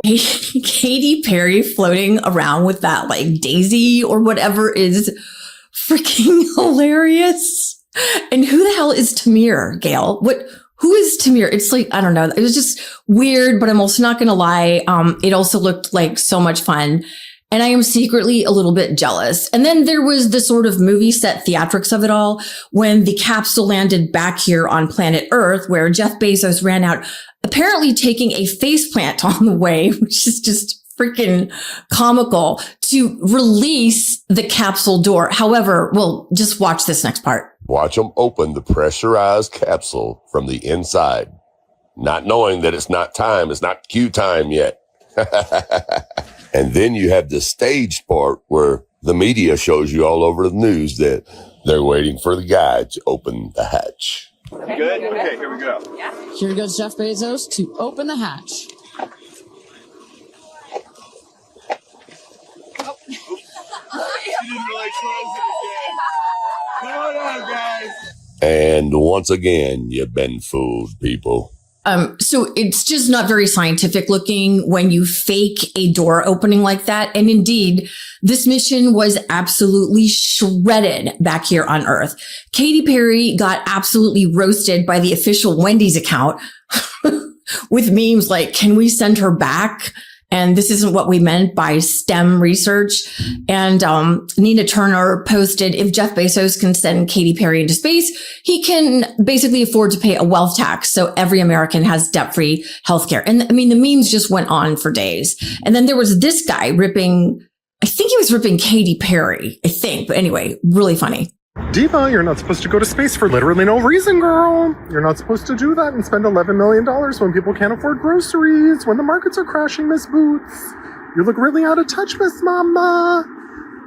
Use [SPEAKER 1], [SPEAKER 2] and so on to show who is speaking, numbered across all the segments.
[SPEAKER 1] Katy Perry floating around with that like daisy or whatever is freaking hilarious. And who the hell is Tamir, Gail? Who is Tamir? It's like, I don't know. It was just weird, but I'm also not going to lie. It also looked like so much fun. And I am secretly a little bit jealous. And then there was the sort of movie set theatrics of it all when the capsule landed back here on planet Earth, where Jeff Bezos ran out, apparently taking a faceplant on the way, which is just freaking comical, to release the capsule door. However, well, just watch this next part.
[SPEAKER 2] Watch them open the pressurized capsule from the inside, not knowing that it's not cue time yet. And then you have the stage part where the media shows you all over the news that they're waiting for the guy to open the hatch.
[SPEAKER 3] Good? Okay, here we go.
[SPEAKER 4] Here goes Jeff Bezos to open the hatch.
[SPEAKER 3] Oh. She didn't really close it again. Come on, guys.
[SPEAKER 2] And once again, you've been fooled, people.
[SPEAKER 1] So it's just not very scientific looking when you fake a door opening like that. And indeed, this mission was absolutely shredded back here on Earth. Katy Perry got absolutely roasted by the official Wendy's account with memes like, can we send her back? And this isn't what we meant by STEM research. And Nina Turner posted, if Jeff Bezos can send Katy Perry into space, he can basically afford to pay a wealth tax. So every American has debt-free healthcare. And I mean, the memes just went on for days. And then there was this guy ripping, I think he was ripping Katy Perry, I think. But anyway, really funny.
[SPEAKER 5] Diva, you're not supposed to go to space for literally no reason, girl. You're not supposed to do that and spend $11 million when people can't afford groceries, when the markets are crashing, Miss Boots. You look really out of touch, Miss Mama.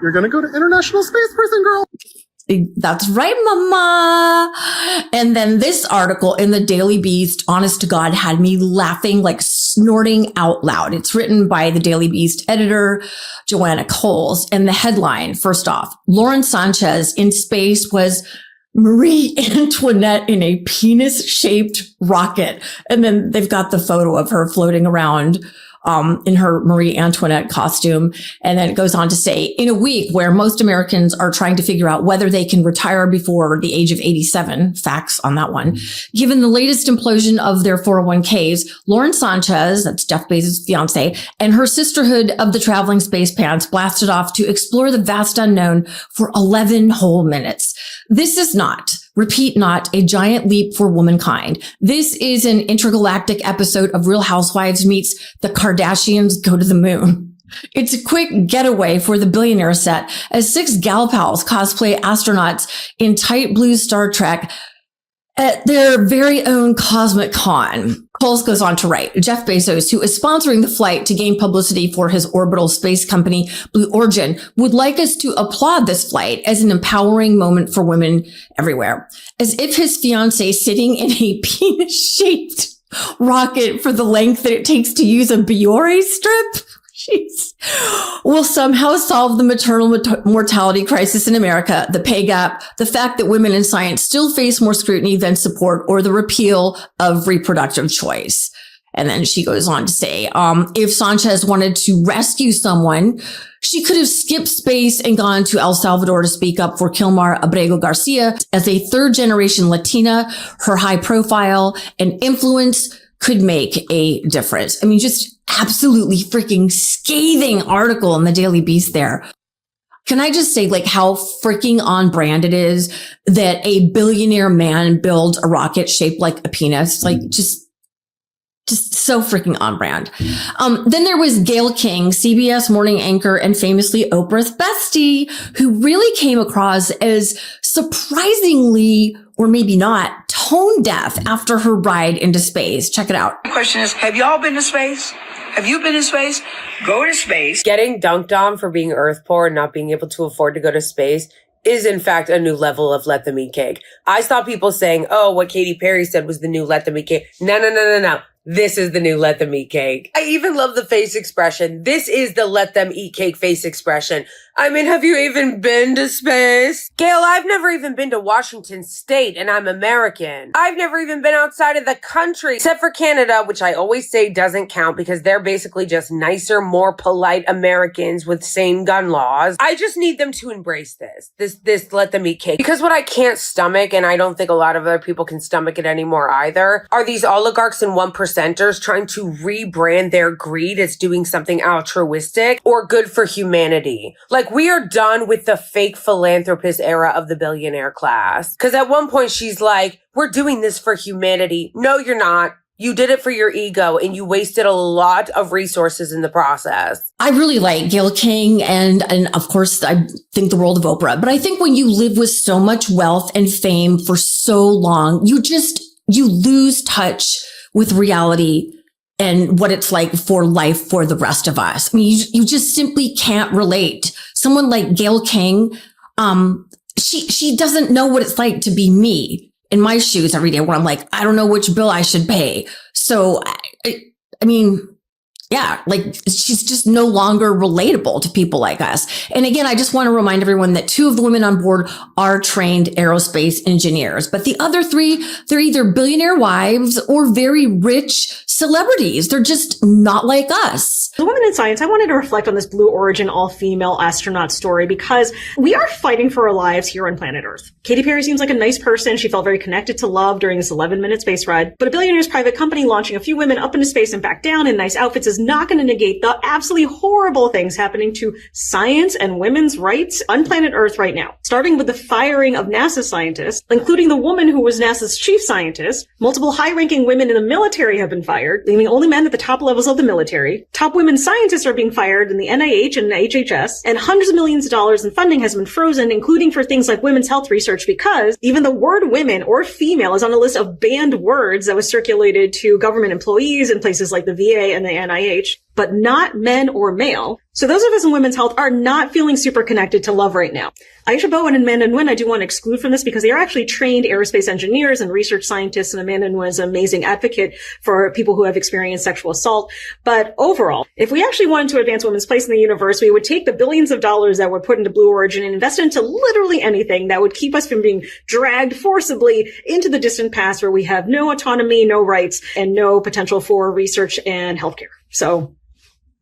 [SPEAKER 5] You're gonna go to international space prison, girl.
[SPEAKER 1] That's right, mama. And then this article in the Daily Beast, honest to God, had me laughing, like snorting out loud. It's written by the Daily Beast editor, Joanna Coles. And the headline, first off, Lauren Sanchez in space was Marie Antoinette in a penis-shaped rocket. And then they've got the photo of her floating around in her Marie Antoinette costume. And then it goes on to say, in a week where most Americans are trying to figure out whether they can retire before the age of 87, facts on that one, given the latest implosion of their 401ks, Lauren Sanchez, that's Jeff Bezos' fiance, and her sisterhood of the traveling space pants blasted off to explore the vast unknown for 11 whole minutes. This is not, repeat not, a giant leap for womankind. This is an intergalactic episode of Real Housewives meets The Kardashians Go to the Moon. It's a quick getaway for the billionaire set as 6 gal pals cosplay astronauts in tight blue Star Trek at their very own Cosmic Con. Coles goes on to write, Jeff Bezos, who is sponsoring the flight to gain publicity for his orbital space company, Blue Origin, would like us to applaud this flight as an empowering moment for women everywhere. As if his fiancée sitting in a penis-shaped rocket for the length that it takes to use a Biore strip will somehow solve the maternal mortality crisis in America, the pay gap, the fact that women in science still face more scrutiny than support, or the repeal of reproductive choice. And then she goes on to say, if Sanchez wanted to rescue someone, she could have skipped space and gone to El Salvador to speak up for Kilmar Abrego Garcia. As a third-generation Latina, her high profile and influence could make a difference. I mean, just absolutely freaking scathing article in the Daily Beast there. Can I just say, like, how freaking on brand it is that a billionaire man builds a rocket shaped like a penis? Like, just so freaking on brand. Then there was Gayle King, CBS morning anchor and famously Oprah's bestie, who really came across as surprisingly, or maybe not, tone deaf after her ride into space. Check it out.
[SPEAKER 6] The question is, have y'all been to space? Have you been to space? Go to space.
[SPEAKER 7] Getting dunked on for being earth poor and not being able to afford to go to space is in fact a new level of let them eat cake. I saw people saying, oh, what Katy Perry said was the new let them eat cake. No. This is the new let them eat cake. I even love the face expression. This is the let them eat cake face expression. I mean, have you even been to space? Gail, I've never even been to Washington State, and I'm American. I've never even been outside of the country, except for Canada, which I always say doesn't count because they're basically just nicer, more polite Americans with same gun laws. I just need them to embrace this let them eat cake. Because what I can't stomach, and I don't think a lot of other people can stomach it anymore either, are these oligarchs and 1%ers trying to rebrand their greed as doing something altruistic or good for humanity. Like, we are done with the fake philanthropist era of the billionaire class. Because at one point she's like, we're doing this for humanity. No, you're not. You did it for your ego and you wasted a lot of resources in the process.
[SPEAKER 1] I really like Gayle King and of course I think the world of Oprah. But I think when you live with so much wealth and fame for so long, you lose touch with reality and what it's like for life for the rest of us. I mean, you just simply can't relate. Someone like Gayle King, she doesn't know what it's like to be me in my shoes every day where I'm like, I don't know which bill I should pay. So, I mean, yeah, like she's just no longer relatable to people like us. And again, I just want to remind everyone that 2 of the women on board are trained aerospace engineers, but the other 3, they're either billionaire wives or very rich celebrities. They're just not like us.
[SPEAKER 8] The Women in Science, I wanted to reflect on this Blue Origin all-female astronaut story because we are fighting for our lives here on planet Earth. Katy Perry seems like a nice person. She felt very connected to love during this 11-minute space ride. But a billionaire's private company launching a few women up into space and back down in nice outfits is not going to negate the absolutely horrible things happening to science and women's rights on planet Earth right now. Starting with the firing of NASA scientists, including the woman who was NASA's chief scientist. Multiple high-ranking women in the military have been fired, leaving only men at the top levels of the military. Top women scientists are being fired in the NIH and HHS, and hundreds of millions of dollars in funding has been frozen, including for things like women's health research, because even the word women or female is on a list of banned words that was circulated to government employees in places like the VA and the NIH, but not men or male. So those of us in women's health are not feeling super connected to love right now. Aisha Bowen and Amanda Nguyen I do want to exclude from this because they are actually trained aerospace engineers and research scientists, and Amanda Nguyen is an amazing advocate for people who have experienced sexual assault. But overall, if we actually wanted to advance women's place in the universe, we would take the billions of dollars that were put into Blue Origin and invest into literally anything that would keep us from being dragged forcibly into the distant past where we have no autonomy, no rights, and no potential for research and healthcare. So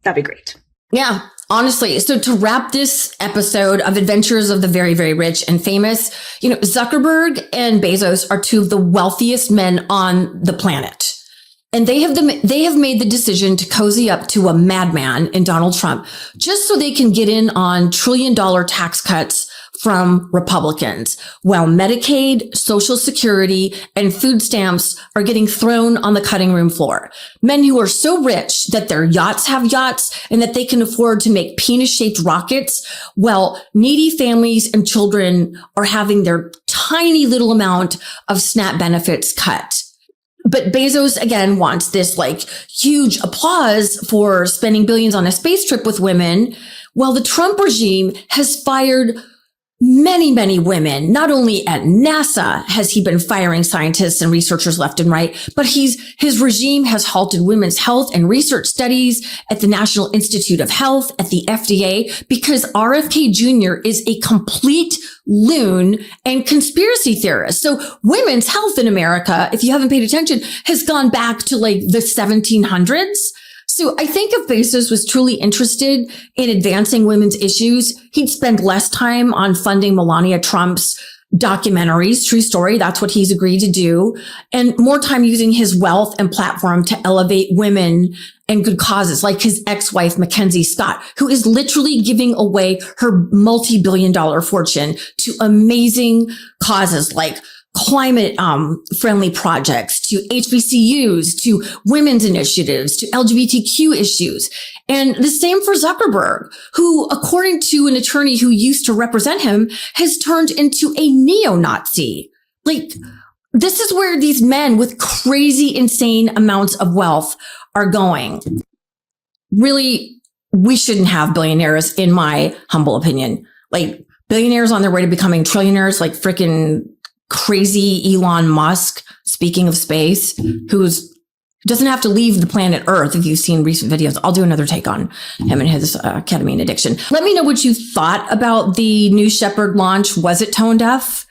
[SPEAKER 8] that'd be great.
[SPEAKER 1] Yeah, honestly. So to wrap this episode of Adventures of the Very, Very Rich and Famous, Zuckerberg and Bezos are 2 of the wealthiest men on the planet. And they have made the decision to cozy up to a madman in Donald Trump just so they can get in on $1 trillion tax cuts from Republicans, while Medicaid, Social Security, and food stamps are getting thrown on the cutting room floor. Men who are so rich that their yachts have yachts and that they can afford to make penis-shaped rockets, while needy families and children are having their tiny little amount of SNAP benefits cut. But Bezos, again, wants this huge applause for spending billions on a space trip with women, while the Trump regime has fired many, many women. Not only at NASA has he been firing scientists and researchers left and right, but his regime has halted women's health and research studies at the National Institute of Health, at the FDA, because RFK Jr. is a complete loon and conspiracy theorist. So women's health in America, if you haven't paid attention, has gone back to the 1700s. So I think if Bezos was truly interested in advancing women's issues, he'd spend less time on funding Melania Trump's documentaries, true story. That's what he's agreed to do, and more time using his wealth and platform to elevate women and good causes, like his ex-wife, Mackenzie Scott, who is literally giving away her multi-billion-dollar fortune to amazing causes like climate friendly projects, to HBCUs, to women's initiatives, to LGBTQ issues. And the same for Zuckerberg, who, according to an attorney who used to represent him, has turned into a neo-Nazi. This is where these men with crazy, insane amounts of wealth are going. Really, we shouldn't have billionaires, in my humble opinion. Billionaires on their way to becoming trillionaires, like freaking crazy Elon Musk, speaking of space, who's Doesn't have to leave the planet Earth. If you've seen recent videos, I'll do another take on him and his ketamine addiction. Let me know what you thought about the new Shepherd launch. Was it tone deaf?